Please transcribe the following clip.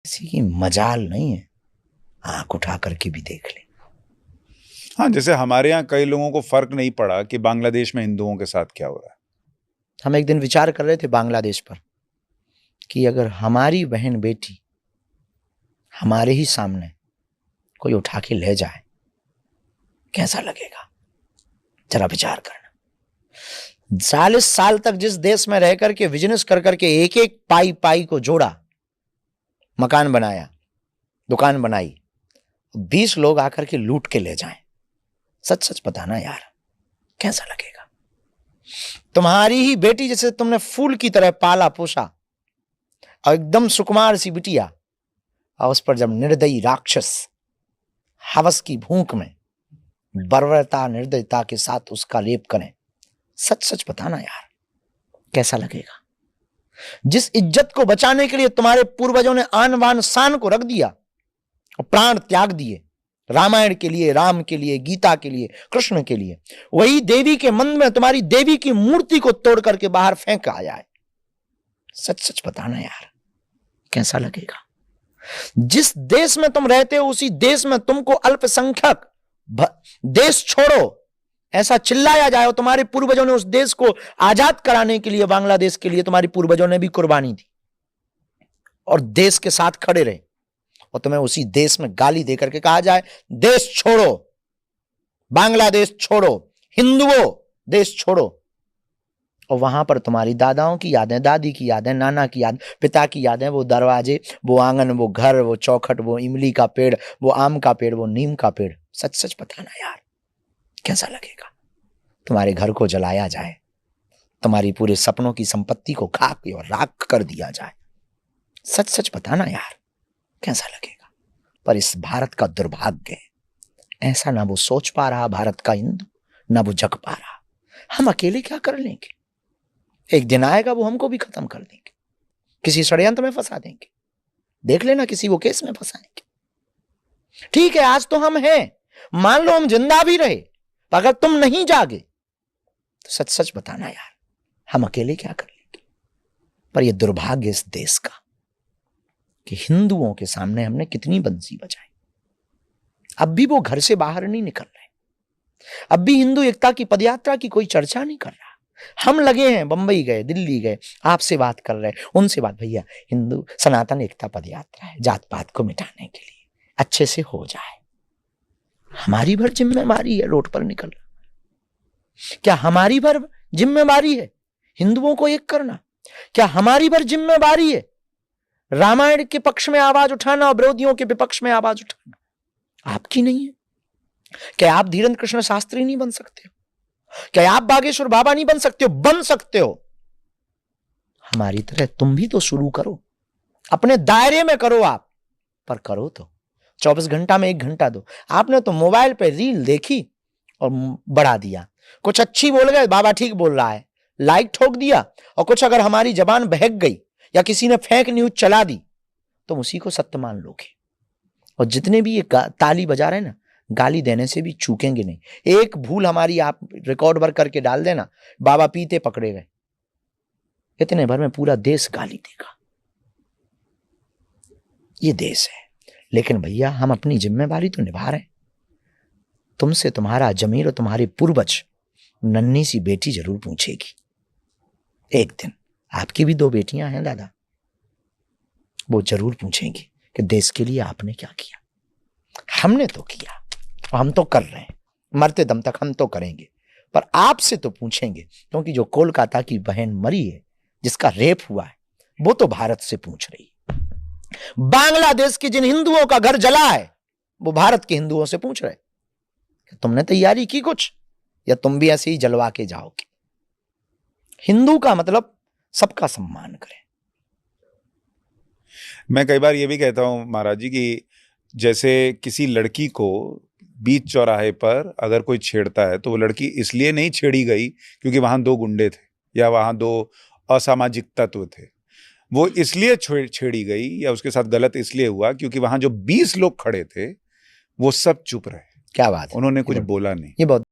किसी की मजाल नहीं है, आंख उठा करके भी देख ले। हाँ, जैसे हमारे यहाँ कई लोगों को फर्क नहीं पड़ा कि बांग्लादेश में हिंदुओं के साथ क्या हो रहा है। हम एक दिन विचार कर रहे थे बांग्लादेश पर कि अगर हमारी बहन बेटी हमारे ही सामने कोई उठा के ले जाए कैसा लगेगा, जरा विचार करना। 40 साल तक जिस देश में रह करके बिजनेस कर करके एक एक पाई पाई को जोड़ा, मकान बनाया, दुकान बनाई, 20 लोग आकर के लूट के ले जाएं, सच सच बताना यार कैसा लगेगा। तुम्हारी ही बेटी जिसे तुमने फूल की तरह पाला पोसा और एकदम सुकुमार सी बिटिया, और उस पर जब निर्दयी राक्षस हवस की भूख में बर्बरता निर्दयता के साथ उसका लेप करें, सच सच बताना यार कैसा लगेगा। जिस इज्जत को बचाने के लिए तुम्हारे पूर्वजों ने आन बान शान को रख दिया और प्राण त्याग दिए, रामायण के लिए, राम के लिए, गीता के लिए, कृष्ण के लिए, वही देवी के मन में तुम्हारी देवी की मूर्ति को तोड़ करके बाहर फेंक आ जाए, सच सच बताना यार कैसा लगेगा। जिस देश में तुम रहते हो उसी देश में तुमको अल्पसंख्यक देश छोड़ो ऐसा चिल्लाया जाए, और तुम्हारे पूर्वजों ने उस देश को आजाद कराने के लिए, बांग्लादेश के लिए तुम्हारे पूर्वजों ने भी कुर्बानी दी और देश के साथ खड़े रहे, और तुम्हें उसी देश में गाली देकर के कहा जाए देश छोड़ो, बांग्लादेश छोड़ो, हिंदुओं देश छोड़ो, और वहां पर तुम्हारी दादाओं की यादें, दादी की यादें, नाना की याद, पिता की यादें, वो दरवाजे, वो आंगन, वो घर, वो चौखट, वो इमली का पेड़, वो आम का पेड़, वो नीम का पेड़, सच सच बताना यार कैसा लगेगा। तुम्हारे घर को जलाया जाए, तुम्हारी पूरे सपनों की संपत्ति को खाक और राख कर दिया जाए, सच सच बताना यार कैसा लगेगा। पर इस भारत का दुर्भाग्य है, ऐसा ना वो सोच पा रहा भारत का हिंदू, ना वो जग पा रहा। हम अकेले क्या कर लेंगे, एक दिन आएगा वो हमको भी खत्म कर देंगे, किसी षड्यंत्र में फंसा देंगे, देख लेना किसी वो केस में फंसाएंगे। ठीक है आज तो हम हैं, मान लो हम जिंदा भी रहे, अगर तुम नहीं जागे तो सच सच बताना यार हम अकेले क्या कर लेंगे। पर यह दुर्भाग्य इस देश का कि हिंदुओं के सामने हमने कितनी बंसी बजाई, अब भी वो घर से बाहर नहीं निकल रहे, अब भी हिंदू एकता की पदयात्रा की कोई चर्चा नहीं कर रहा। हम लगे हैं, बंबई गए, दिल्ली गए, आपसे बात कर रहे हैं, उनसे बात, भैया हिंदू सनातन एकता पदयात्रा है, जात पात को मिटाने के लिए, अच्छे से हो जाए। हमारी भर जिम्मेवारी है रोड पर निकलना, क्या हमारी भर जिम्मेवारी है हिंदुओं को एक करना, क्या हमारी भर जिम्मेवारी है रामायण के पक्ष में आवाज उठाना और विरोधियों के विपक्ष में आवाज उठाना? आपकी नहीं है क्या? आप धीरेन्द्र कृष्ण शास्त्री नहीं बन सकते हो क्या? आप बागेश्वर बाबा नहीं बन सकते हो? बन सकते हो, हमारी तरह तुम भी तो शुरू करो, अपने दायरे में करो आप, पर करो तो 24 घंटा में 1 घंटा दो। आपने तो मोबाइल पे रील देखी और बढ़ा दिया, कुछ अच्छी बोल गए, बाबा ठीक बोल रहा है, लाइक ठोक दिया, और कुछ अगर हमारी जबान बहक गई या किसी ने फेक न्यूज चला दी तो उसी को सत्य मान लोगे। और जितने भी ये ताली बजा रहे हैं ना, गाली देने से भी चूकेंगे नहीं। एक भूल हमारी आप रिकॉर्ड वर्क करके डाल देना, बाबा पीते पकड़े गए, इतने भर में पूरा देश गाली देगा। ये देश है, लेकिन भैया हम अपनी जिम्मेवारी तो निभा रहे हैं। तुमसे तुम्हारा जमीर और तुम्हारे पूर्वज नन्ही सी बेटी जरूर पूछेगी एक दिन, आपकी भी 2 बेटियां हैं दादा, वो जरूर पूछेंगी कि देश के लिए आपने क्या किया। हमने तो किया, हम तो कर रहे हैं, मरते दम तक हम तो करेंगे, पर आपसे तो पूछेंगे, क्योंकि जो कोलकाता की बहन मरी है, जिसका रेप हुआ है, वो तो भारत से पूछ रही है। बांग्लादेश के जिन हिंदुओं का घर जला है वो भारत के हिंदुओं से पूछ रहे, तुमने तैयारी की कुछ, या तुम भी ऐसे ही जलवा के जाओगे। हिंदू का मतलब सबका सम्मान करें। मैं कई बार ये भी कहता हूं महाराज जी कि जैसे किसी लड़की को बीच चौराहे पर अगर कोई छेड़ता है तो वो लड़की इसलिए नहीं छेड़ी गई क्योंकि वहां 2 गुंडे थे या वहां 2 असामाजिक तत्व थे, वो इसलिए छेड़ी गई या उसके साथ गलत इसलिए हुआ क्योंकि वहां जो 20 लोग खड़े थे वो सब चुप रहे। क्या बात है, उन्होंने कुछ बोला नहीं। ये बहुत